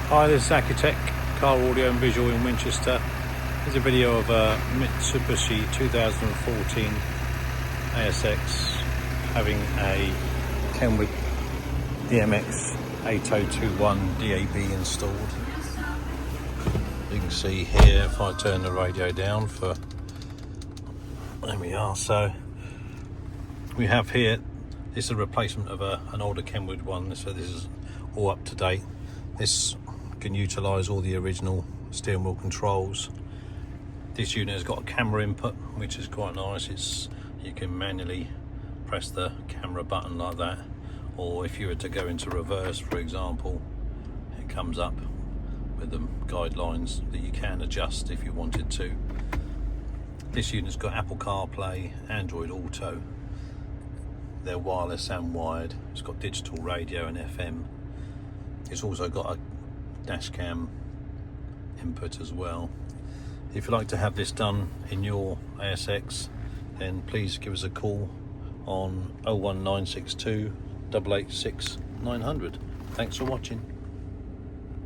Hi, this is Accutek car audio and visual in Winchester. Here's a video of a Mitsubishi 2014 ASX having a KENWOOD DMX8021DABS installed. You can see here, if I turn the radio down for, there we are. So we have here, this is a replacement of an older KENWOOD one, so this is all up to date. This can utilise all the original steering wheel controls. This unit has got a camera input, which is quite nice. You can manually press the camera button like that, or if you were to go into reverse, for example, it comes up with the guidelines that you can adjust if you wanted to. This unit's got Apple CarPlay, Android Auto. They're wireless and wired. It's got digital radio and FM. It's also got a dash cam input as well. If you'd like to have this done in your ASX, then please give us a call on 01962 886 900. Thanks for watching.